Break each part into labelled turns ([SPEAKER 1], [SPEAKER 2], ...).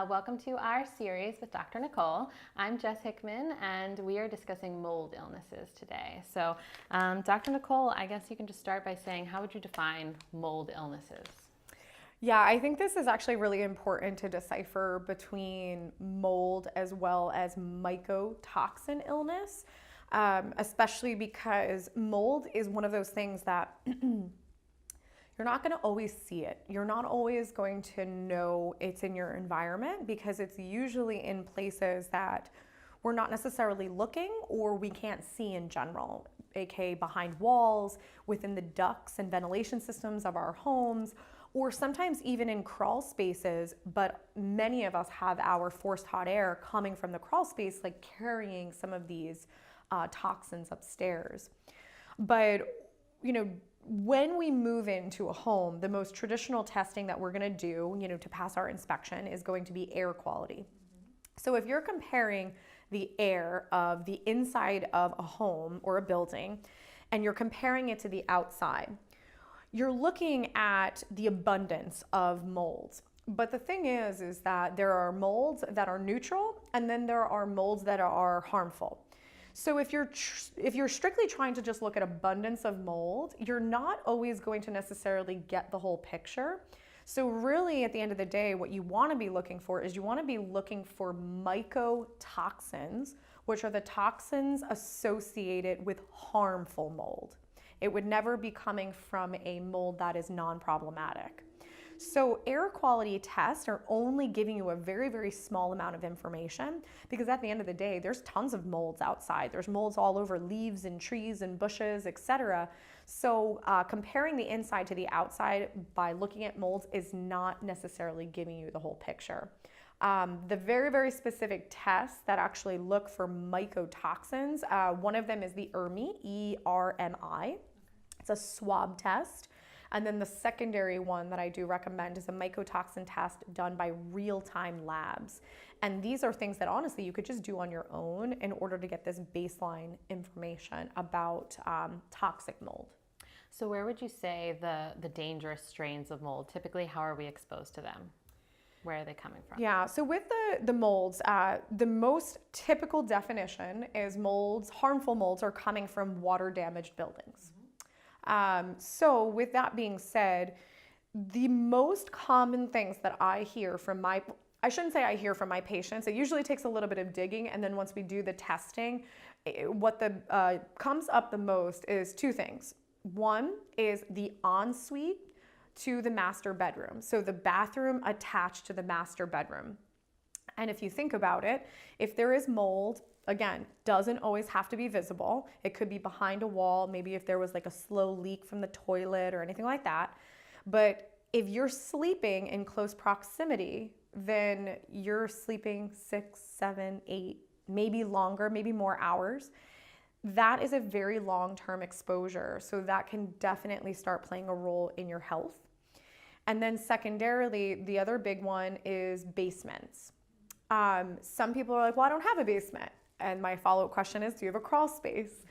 [SPEAKER 1] Welcome to our series with Dr. Nicole. I'm Jess Hickman, and we are discussing mold illnesses today. So, Dr. Nicole, I guess you can just start by saying, how would you define mold illnesses?
[SPEAKER 2] Yeah, I think this is actually really important to decipher between mold as well as mycotoxin illness, especially because mold is one of those things that you're not going to always see it. You're not always going to know it's in your environment because it's usually in places that we're not necessarily looking or we can't see in general, aka behind walls, within the ducts and ventilation systems of our homes, or sometimes even in crawl spaces, but many of us have our forced hot air coming from the crawl space, like carrying some of these toxins upstairs. But, when we move into a home, the most traditional testing that we're going to do, to pass our inspection is going to be air quality. So if you're comparing the air of the inside of a home or a building, and you're comparing it to the outside, you're looking at the abundance of molds. But the thing is that there are molds that are neutral, and then there are molds that are harmful. So if you're strictly trying to just look at abundance of mold, you're not always going to necessarily get the whole picture. So really, at the end of the day, what you want to be looking for is you want to be looking for mycotoxins, which are the toxins associated with harmful mold. It would never be coming from a mold that is non-problematic. So air quality tests are only giving you a very, very small amount of information because at the end of the day, there's tons of molds outside. There's molds all over leaves and trees and bushes, etc. So comparing the inside to the outside by looking at molds is not necessarily giving you the whole picture. The very, very specific tests that actually look for mycotoxins, one of them is the ERMI, E-R-M-I. It's a swab test. And then the secondary one that I do recommend is a mycotoxin test done by real-time labs. And these are things that honestly you could just do on your own in order to get this baseline information about toxic mold.
[SPEAKER 1] So where would you say the dangerous strains of mold, typically how are we exposed to them? Where are they coming from?
[SPEAKER 2] Yeah, so with the molds, the most typical definition is harmful molds are coming from water-damaged buildings. So with that being said, the most common things that I hear from I shouldn't say I hear from my patients, it usually takes a little bit of digging, and then once we do the testing, what comes up the most is two things. One is the ensuite to the master bedroom, so the bathroom attached to the master bedroom. And if you think about it, if there is mold, again, doesn't always have to be visible. It could be behind a wall, maybe if there was like a slow leak from the toilet or anything like that. But if you're sleeping in close proximity, then you're sleeping 6, 7, 8, maybe longer, maybe more hours. That is a very long-term exposure. So that can definitely start playing a role in your health. And then secondarily, the other big one is basements. Some people are like, well, I don't have a basement. And my follow-up question is, do you have a crawl space?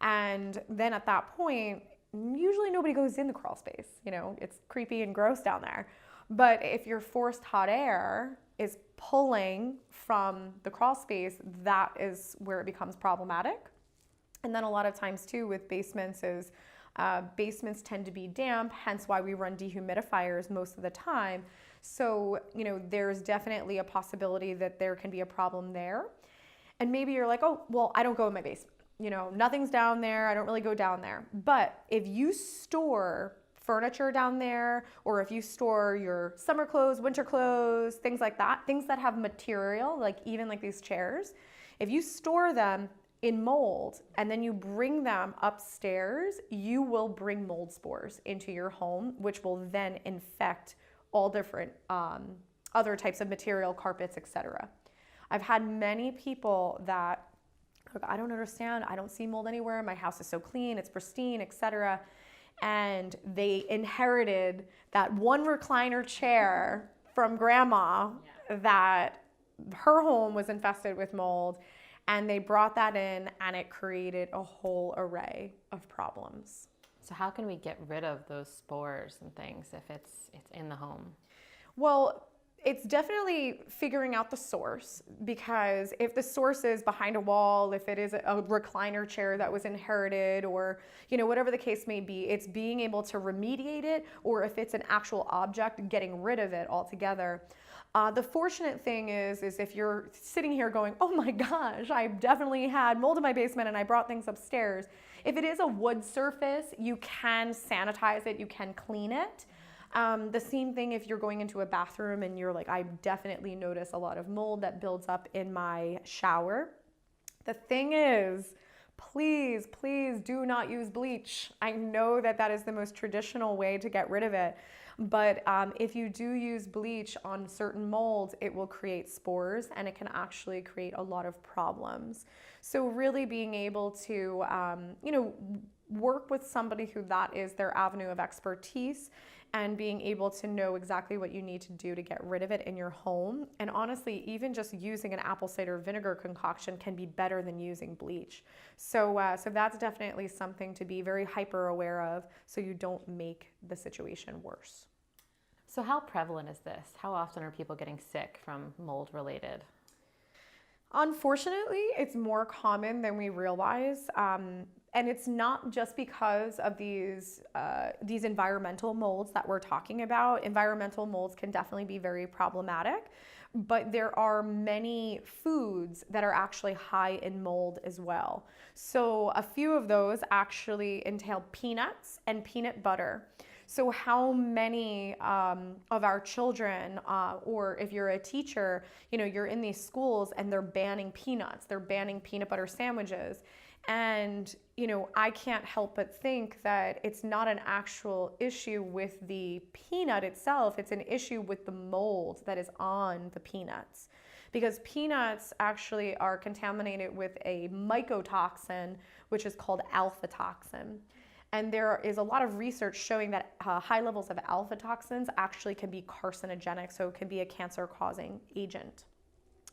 [SPEAKER 2] And then at that point, usually nobody goes in the crawl space. It's creepy and gross down there. But if your forced hot air is pulling from the crawl space, that is where it becomes problematic. And then a lot of times too with basements is basements tend to be damp, hence why we run dehumidifiers most of the time. So, there's definitely a possibility that there can be a problem there. And maybe you're like, oh, well, I don't go in my basement. Nothing's down there. I don't really go down there. But if you store furniture down there, or if you store your summer clothes, winter clothes, things like that, things that have material, like even like these chairs, if you store them in mold and then you bring them upstairs, you will bring mold spores into your home, which will then infect all different other types of material, carpets, etc. I've had many people that, look, I don't understand, I don't see mold anywhere, my house is so clean, it's pristine, etc. And they inherited that one recliner chair from grandma that her home was infested with mold, and they brought that in and it created a whole array of problems.
[SPEAKER 1] So how can we get rid of those spores and things if it's in the home?
[SPEAKER 2] Well, It's definitely figuring out the source, because if the source is behind a wall, if it is a recliner chair that was inherited, or whatever the case may be, it's being able to remediate it, or if it's an actual object, getting rid of it altogether. The fortunate thing is if you're sitting here going, oh my gosh, I definitely had mold in my basement and I brought things upstairs. If it is a wood surface, you can sanitize it, you can clean it. The same thing if you're going into a bathroom and you're like, I definitely notice a lot of mold that builds up in my shower. The thing is, please, please do not use bleach. I know that is the most traditional way to get rid of it. But if you do use bleach on certain molds, it will create spores and it can actually create a lot of problems. So really being able to, work with somebody who that is their avenue of expertise, and being able to know exactly what you need to do to get rid of it in your home. And honestly, even just using an apple cider vinegar concoction can be better than using bleach. So that's definitely something to be very hyper aware of, so you don't make the situation worse.
[SPEAKER 1] So how prevalent is this? How often are people getting sick from mold related?
[SPEAKER 2] Unfortunately, it's more common than we realize. And it's not just because of these environmental molds that we're talking about. Environmental molds can definitely be very problematic, but there are many foods that are actually high in mold as well. So a few of those actually entail peanuts and peanut butter. So how many of our children, or if you're a teacher, you're in these schools and they're banning peanuts, they're banning peanut butter sandwiches. And, I can't help but think that it's not an actual issue with the peanut itself, it's an issue with the mold that is on the peanuts. Because peanuts actually are contaminated with a mycotoxin, which is called alpha toxin. And there is a lot of research showing that high levels of alpha toxins actually can be carcinogenic, so it can be a cancer-causing agent.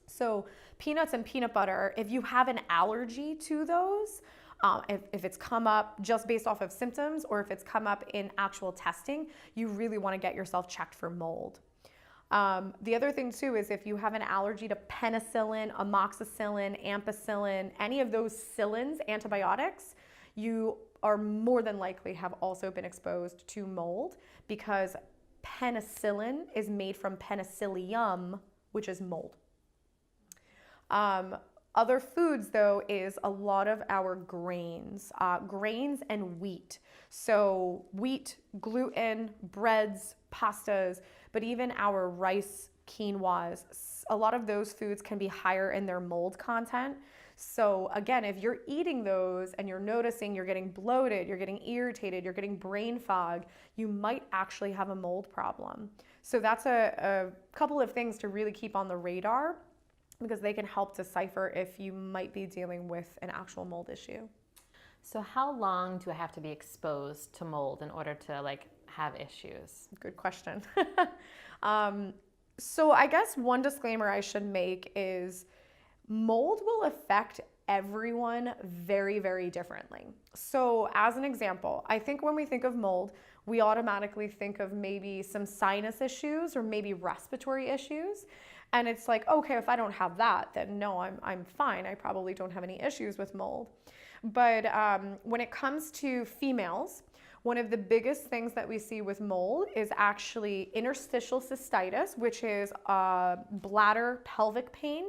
[SPEAKER 2] So peanuts and peanut butter, if you have an allergy to those, if it's come up just based off of symptoms, or if it's come up in actual testing, you really want to get yourself checked for mold. The other thing too is if you have an allergy to penicillin, amoxicillin, ampicillin, any of those psyllins, antibiotics, you are more than likely have also been exposed to mold, because penicillin is made from penicillium, which is mold. Other foods though is a lot of our grains and wheat. So wheat, gluten, breads, pastas, but even our rice, quinoas, a lot of those foods can be higher in their mold content. So again, if you're eating those and you're noticing you're getting bloated, you're getting irritated, you're getting brain fog, you might actually have a mold problem. So that's a couple of things to really keep on the radar, because they can help decipher if you might be dealing with an actual mold issue.
[SPEAKER 1] So how long do I have to be exposed to mold in order to have issues?
[SPEAKER 2] Good question. So I guess one disclaimer I should make is mold will affect everyone very, very differently. So as an example, I think when we think of mold, we automatically think of maybe some sinus issues or maybe respiratory issues. And it's like, okay, if I don't have that, then no, I'm fine. I probably don't have any issues with mold. But when it comes to females, one of the biggest things that we see with mold is actually interstitial cystitis, which is bladder pelvic pain,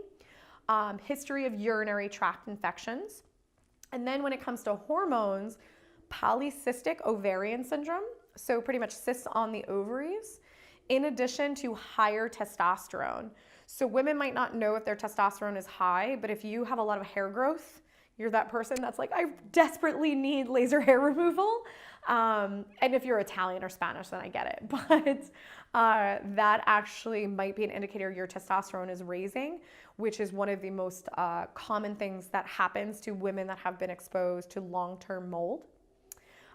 [SPEAKER 2] history of urinary tract infections. And then when it comes to hormones, polycystic ovarian syndrome, so pretty much cysts on the ovaries, in addition to higher testosterone. So women might not know if their testosterone is high, but if you have a lot of hair growth, you're that person that's like, I desperately need laser hair removal. And if you're Italian or Spanish, then I get it. But that actually might be an indicator your testosterone is raising, which is one of the most common things that happens to women that have been exposed to long-term mold.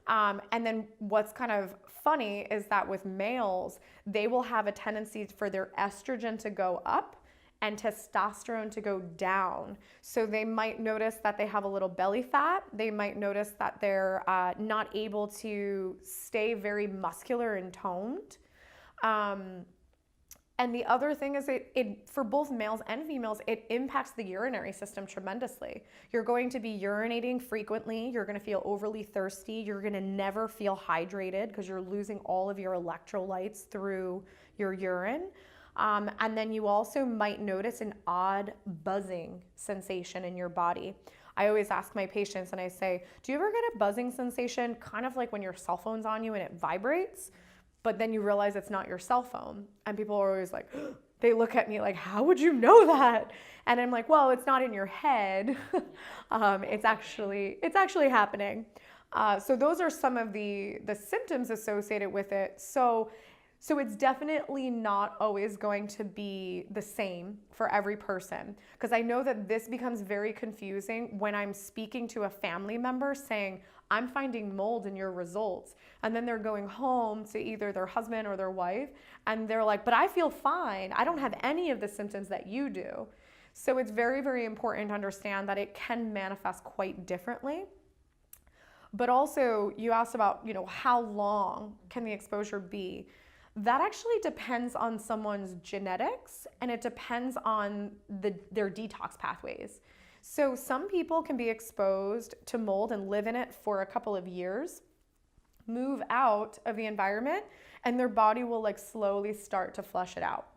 [SPEAKER 2] And then what's kind of funny is that with males, they will have a tendency for their estrogen to go up and testosterone to go down. So they might notice that they have a little belly fat. They might notice that they're not able to stay very muscular and toned. And the other thing is it for both males and females, it impacts the urinary system tremendously. You're going to be urinating frequently. You're going to feel overly thirsty. You're going to never feel hydrated because you're losing all of your electrolytes through your urine. And then you also might notice an odd buzzing sensation in your body. I always ask my patients and I say, do you ever get a buzzing sensation kind of like when your cell phone's on you and it vibrates? But then you realize it's not your cell phone. And people are always like, they look at me like, how would you know that? And I'm like, well, it's not in your head. It's actually happening. So those are some of the symptoms associated with it. So it's definitely not always going to be the same for every person. Because I know that this becomes very confusing when I'm speaking to a family member saying, I'm finding mold in your results. And then they're going home to either their husband or their wife, and they're like, but I feel fine. I don't have any of the symptoms that you do. So it's very, very important to understand that it can manifest quite differently. But also, you asked about, how long can the exposure be? That actually depends on someone's genetics, and it depends on their detox pathways. So some people can be exposed to mold and live in it for a couple of years, move out of the environment, and their body will slowly start to flush it out.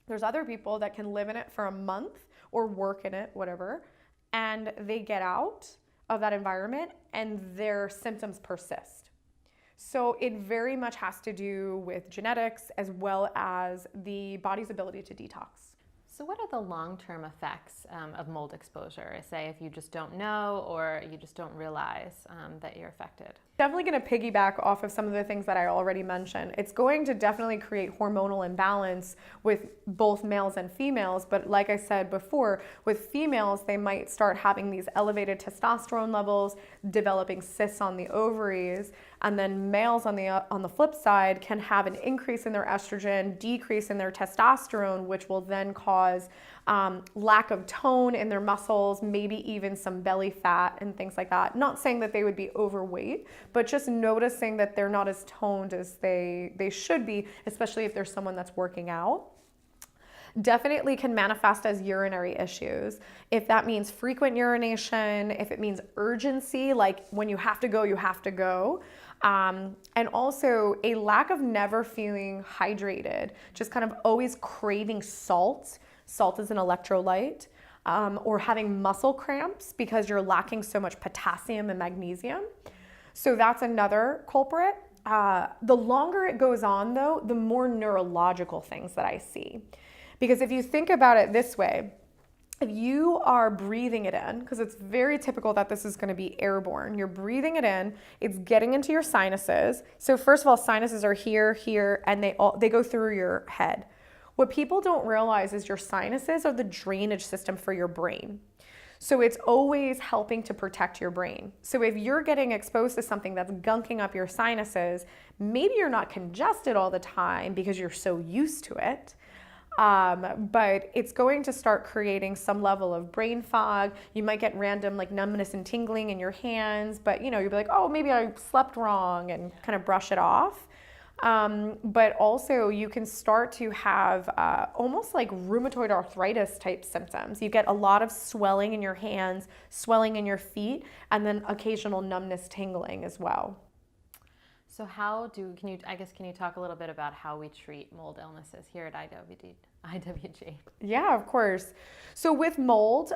[SPEAKER 2] There's other people that can live in it for a month or work in it, whatever, and they get out of that environment and their symptoms persist. So it very much has to do with genetics as well as the body's ability to detox.
[SPEAKER 1] So what are the long-term effects of mold exposure? Say if you just don't know or you just don't realize that you're affected.
[SPEAKER 2] Definitely going to piggyback off of some of the things that I already mentioned. It's going to definitely create hormonal imbalance with both males and females. But like I said before, with females, they might start having these elevated testosterone levels, developing cysts on the ovaries. And then males on the flip side can have an increase in their estrogen, decrease in their testosterone, which will then cause lack of tone in their muscles, maybe even some belly fat and things like that. Not saying that they would be overweight, but just noticing that they're not as toned as they should be, especially if there's someone that's working out. Definitely can manifest as urinary issues. If that means frequent urination, if it means urgency, like when you have to go, you have to go. And also a lack of never feeling hydrated, just kind of always craving salt. Salt is an electrolyte, or having muscle cramps because you're lacking so much potassium and magnesium. So that's another culprit. The longer it goes on though, the more neurological things that I see. Because if you think about it this way, if you are breathing it in, because it's very typical that this is going to be airborne, you're breathing it in, it's getting into your sinuses. So first of all, sinuses are here, and they go through your head. What people don't realize is your sinuses are the drainage system for your brain. So it's always helping to protect your brain. So if you're getting exposed to something that's gunking up your sinuses, maybe you're not congested all the time because you're so used to it. But it's going to start creating some level of brain fog. You might get random numbness and tingling in your hands, but you'll be like, oh, maybe I slept wrong, and kind of brush it off. But also you can start to have almost like rheumatoid arthritis type symptoms. You get a lot of swelling in your hands, swelling in your feet, and then occasional numbness, tingling as well.
[SPEAKER 1] So can you talk a little bit about how we treat mold illnesses here at IWG?
[SPEAKER 2] Yeah, of course. So with mold,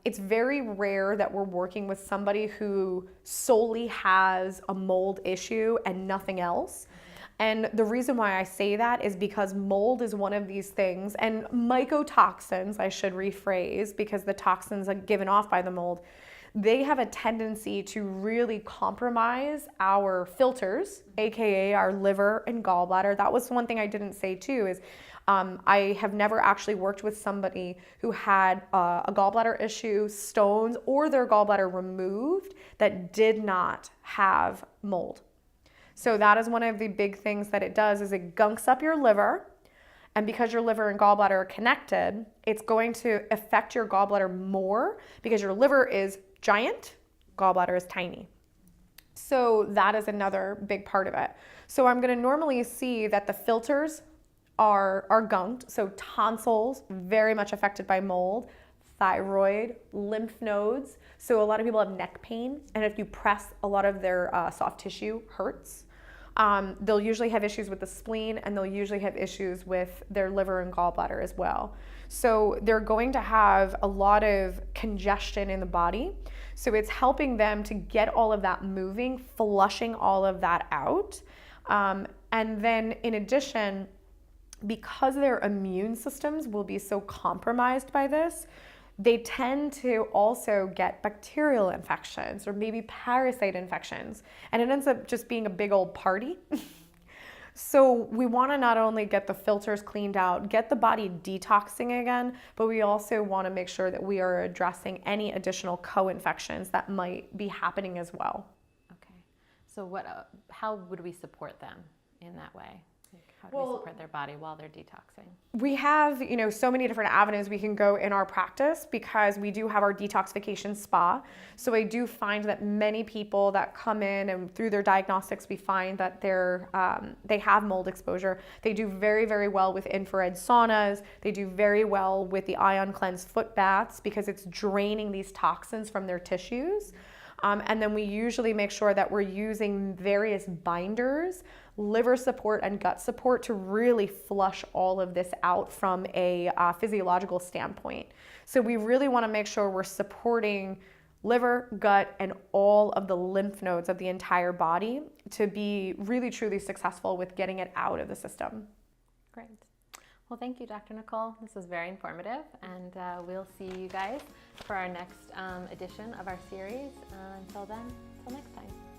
[SPEAKER 2] it's very rare that we're working with somebody who solely has a mold issue and nothing else. And the reason why I say that is because mold is one of these things, and mycotoxins, I should rephrase, because the toxins are given off by the mold, they have a tendency to really compromise our filters, aka our liver and gallbladder. That was one thing I didn't say too, is I have never actually worked with somebody who had a gallbladder issue, stones, or their gallbladder removed that did not have mold. So that is one of the big things that it does, is it gunks up your liver. And because your liver and gallbladder are connected, it's going to affect your gallbladder more because your liver is giant, gallbladder is tiny. So that is another big part of it. So I'm going to normally see that the filters are gunked. So tonsils, very much affected by mold, thyroid, lymph nodes. So a lot of people have neck pain, and if you press, a lot of their soft tissue hurts. They'll usually have issues with the spleen, and they'll usually have issues with their liver and gallbladder as well. So they're going to have a lot of congestion in the body. So it's helping them to get all of that moving, flushing all of that out. And then in addition, because their immune systems will be so compromised by this, they tend to also get bacterial infections or maybe parasite infections, and it ends up just being a big old party. So we want to not only get the filters cleaned out, get the body detoxing again, but we also want to make sure that we are addressing any additional co-infections that might be happening as well.
[SPEAKER 1] Okay. So how would we support them in that way? How do we support their body while they're detoxing?
[SPEAKER 2] We have, so many different avenues we can go in our practice because we do have our detoxification spa. So I do find that many people that come in and through their diagnostics, we find that they have mold exposure. They do very, very well with infrared saunas. They do very well with the ion cleansed foot baths because it's draining these toxins from their tissues. And then we usually make sure that we're using various binders, liver support and gut support to really flush all of this out from a physiological standpoint. So we really want to make sure we're supporting liver, gut, and all of the lymph nodes of the entire body to be really, truly successful with getting it out of the system.
[SPEAKER 1] Great. Well, thank you, Dr. Nicole. This was very informative, and we'll see you guys for our next edition of our series. Until then, until next time.